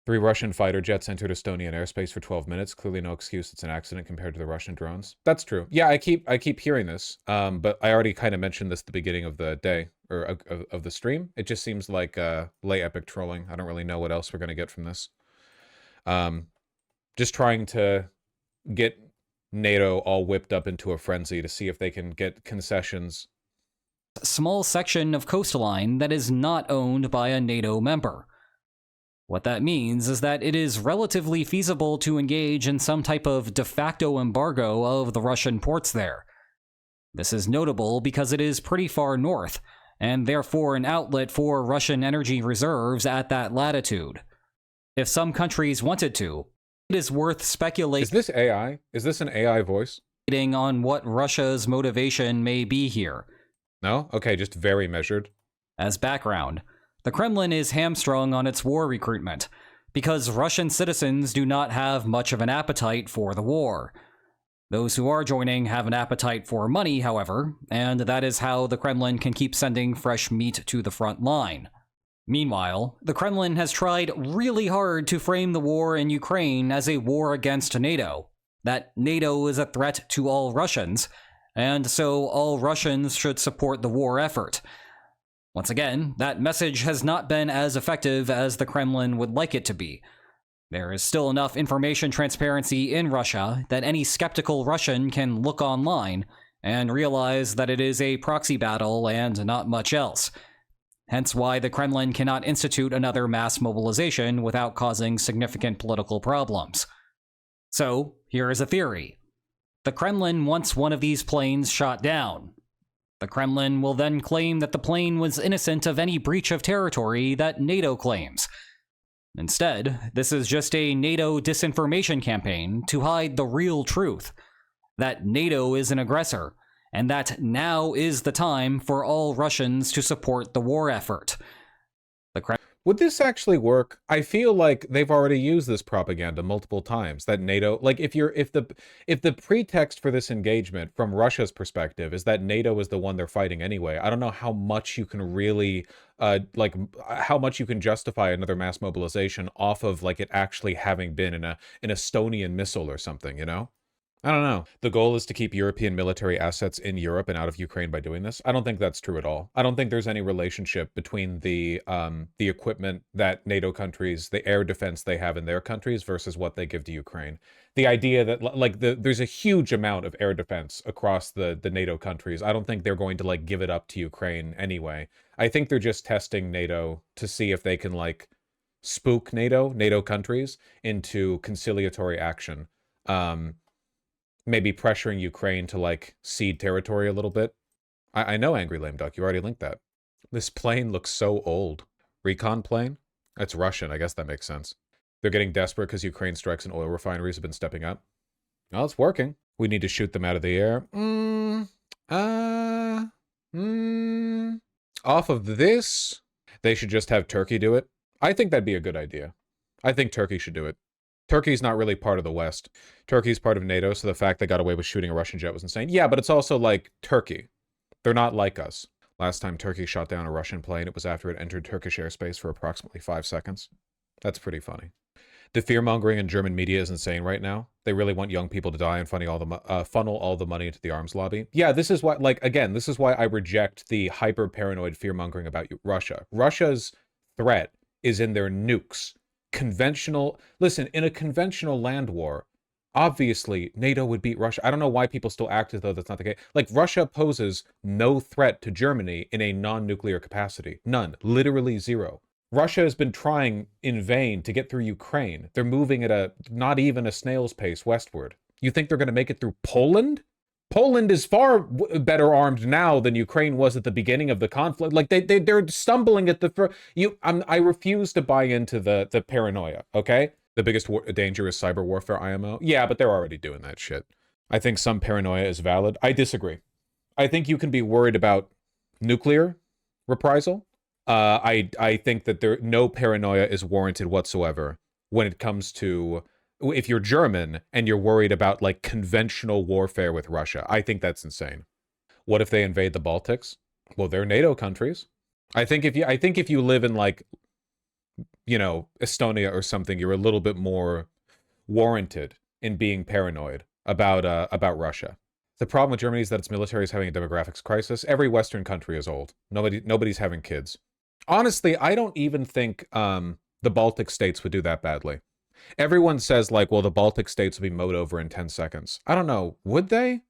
3 Russian fighter jets entered Estonian airspace for 12 minutes. Clearly no excuse. It's an accident compared to the Russian drones. That's true. Yeah, I keep hearing this. But I already kind of mentioned this at the beginning of the day, or of the stream. It just seems like lay epic trolling. I don't really know what else we're going to get from this. Just trying to get NATO all whipped up into a frenzy to see if they can get concessions. Small section of coastline that is not owned by a NATO member. What that means is that it is relatively feasible to engage in some type of de facto embargo of the Russian ports there. This is notable because it is pretty far north, and therefore an outlet for Russian energy reserves at that latitude. If some countries wanted to, it is worth speculating. Is this AI? Is this an AI voice? On what Russia's motivation may be here. No? Okay, just very measured. As background, the Kremlin is hamstrung on its war recruitment because Russian citizens do not have much of an appetite for the war. Those who are joining have an appetite for money, however, and that is how the Kremlin can keep sending fresh meat to the front line. Meanwhile, the Kremlin has tried really hard to frame the war in Ukraine as a war against NATO, that NATO is a threat to all Russians, and so all Russians should support the war effort. Once again, that message has not been as effective as the Kremlin would like it to be. There is still enough information transparency in Russia that any skeptical Russian can look online and realize that it is a proxy battle and not much else. Hence why the Kremlin cannot institute another mass mobilization without causing significant political problems. So, here is a theory. The Kremlin wants one of these planes shot down. The Kremlin will then claim that the plane was innocent of any breach of territory that NATO claims. Instead, this is just a NATO disinformation campaign to hide the real truth, that NATO is an aggressor, and that now is the time for all Russians to support the war effort. Would this actually work? I feel like they've already used this propaganda multiple times, that NATO, like if the pretext for this engagement from Russia's perspective is that NATO is the one they're fighting anyway, I don't know how much you can really how much you can justify another mass mobilization off of like it actually having been an Estonian missile or something, you know? I don't know. The goal is to keep European military assets in Europe and out of Ukraine by doing this. I don't think that's true at all. I don't think there's any relationship between the equipment that NATO countries, the air defense they have in their countries versus what they give to Ukraine. The idea that like there's a huge amount of air defense across the NATO countries. I don't think they're going to like give it up to Ukraine anyway. I think they're just testing NATO to see if they can like spook NATO countries into conciliatory action. Maybe pressuring Ukraine to, like, cede territory a little bit. I know, Angry Lame Duck, you already linked that. This plane looks so old. Recon plane? That's Russian, I guess that makes sense. They're getting desperate because Ukraine strikes and oil refineries have been stepping up. Well, it's working. We need to shoot them out of the air. Off of this, they should just have Turkey do it. I think that'd be a good idea. I think Turkey should do it. Turkey's not really part of the West. Turkey's part of NATO, so the fact they got away with shooting a Russian jet was insane. Yeah, but it's also like Turkey. They're not like us. Last time Turkey shot down a Russian plane, it was after it entered Turkish airspace for approximately 5 seconds. That's pretty funny. The fear-mongering in German media is insane right now. They really want young people to die and funnel all the money into the arms lobby. Yeah, this is why, like, again, this is why I reject the hyper-paranoid fear-mongering about Russia. Russia's threat is in their nukes. Listen, in a conventional land war, obviously NATO would beat Russia. I don't know why people still act as though that's not the case. Like, Russia poses no threat to Germany in a non-nuclear capacity. None. Literally zero. Russia has been trying in vain to get through Ukraine. They're moving at not even a snail's pace westward. You think they're going to make it through Poland? Poland is far better armed now than Ukraine was at the beginning of the conflict. Like they're stumbling at I refuse to buy into the paranoia. Okay, the biggest danger is cyber warfare, IMO. Yeah, but they're already doing that shit. I think some paranoia is valid. I disagree. I think you can be worried about nuclear reprisal. I think that no paranoia is warranted whatsoever when it comes to. If you're German and you're worried about like conventional warfare with Russia, I think that's insane. What if they invade the Baltics? Well, they're NATO countries. I think if you live in like you know, Estonia or something, you're a little bit more warranted in being paranoid about Russia. The problem with Germany is that its military is having a demographics crisis. Every Western country is old. Nobody's having kids. Honestly, I don't even think the Baltic states would do that badly. Everyone says, like, well, the Baltic states will be mowed over in 10 seconds. I don't know. Would they?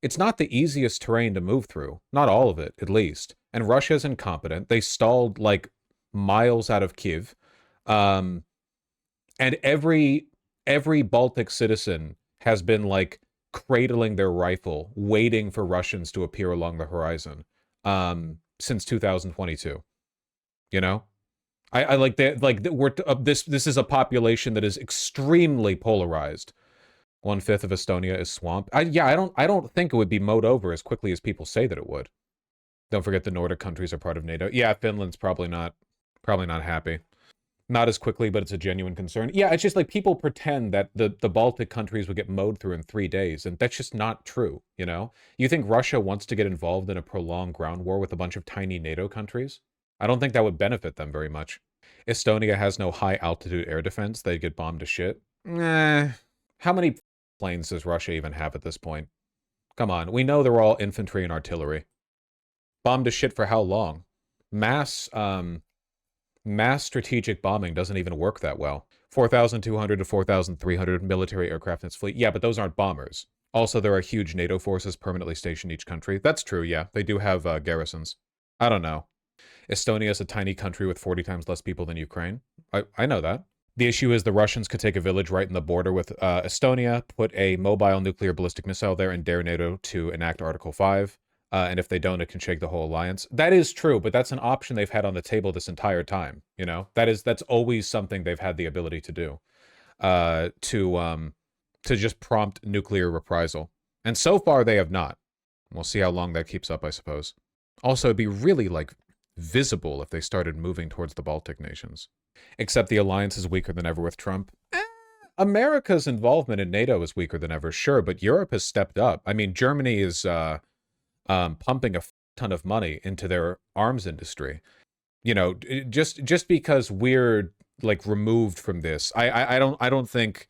It's not the easiest terrain to move through. Not all of it, at least. And Russia's incompetent. They stalled, like, miles out of Kiev. And every Baltic citizen has been, like, cradling their rifle, waiting for Russians to appear along the horizon since 2022. You know? I like that. Like this is a population that is extremely polarized. 1/5 of Estonia is swamp. I don't think it would be mowed over as quickly as people say that it would. Don't forget the Nordic countries are part of NATO. Yeah, Finland's probably not happy. Not as quickly, but it's a genuine concern. Yeah, it's just like people pretend that the Baltic countries would get mowed through in 3 days, and that's just not true, you know? You think Russia wants to get involved in a prolonged ground war with a bunch of tiny NATO countries? I don't think that would benefit them very much. Estonia has no high-altitude air defense. They'd get bombed to shit. How many planes does Russia even have at this point? Come on, we know they're all infantry and artillery. Bombed to shit for how long? Mass strategic bombing doesn't even work that well. 4,200 to 4,300 military aircraft in its fleet. Yeah, but those aren't bombers. Also, there are huge NATO forces permanently stationed in each country. That's true, yeah. They do have garrisons. I don't know. Estonia is a tiny country with 40 times less people than Ukraine. I know that. The issue is the Russians could take a village right in the border with Estonia, put a mobile nuclear ballistic missile there, and dare NATO to enact Article 5. And if they don't, it can shake the whole alliance. That is true, but that's an option they've had on the table this entire time. You know, that's always something they've had the ability to do, to just prompt nuclear reprisal. And so far, they have not. We'll see how long that keeps up, I suppose. Also, it'd be really, like, visible if they started moving towards the Baltic nations. Except the alliance is weaker than ever with Trump. America's involvement in NATO is weaker than ever, sure, but Europe has stepped up. I mean, Germany is pumping a ton of money into their arms industry. You know, just because we're like removed from this, I don't think.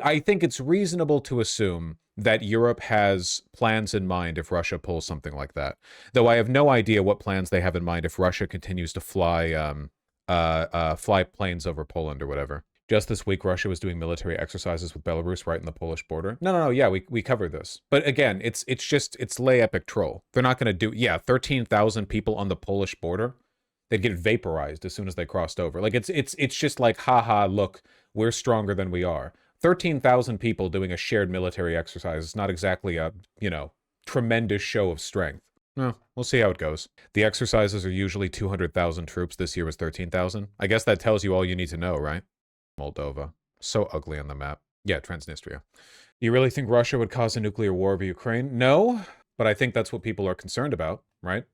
I think it's reasonable to assume that Europe has plans in mind if Russia pulls something like that. Though I have no idea what plans they have in mind if Russia continues to fly planes over Poland or whatever. Just this week, Russia was doing military exercises with Belarus right in the Polish border. No, yeah, we covered this. But again, it's lay epic troll. They're not going to do, 13,000 people on the Polish border. They'd get vaporized as soon as they crossed over. Like, it's just like, haha, look, we're stronger than we are. 13,000 people doing a shared military exercise is not exactly a, tremendous show of strength. No, we'll see how it goes. The exercises are usually 200,000 troops. This year was 13,000. I guess that tells you all you need to know, right? Moldova. So ugly on the map. Yeah, Transnistria. You really think Russia would cause a nuclear war over Ukraine? No, but I think that's what people are concerned about, right?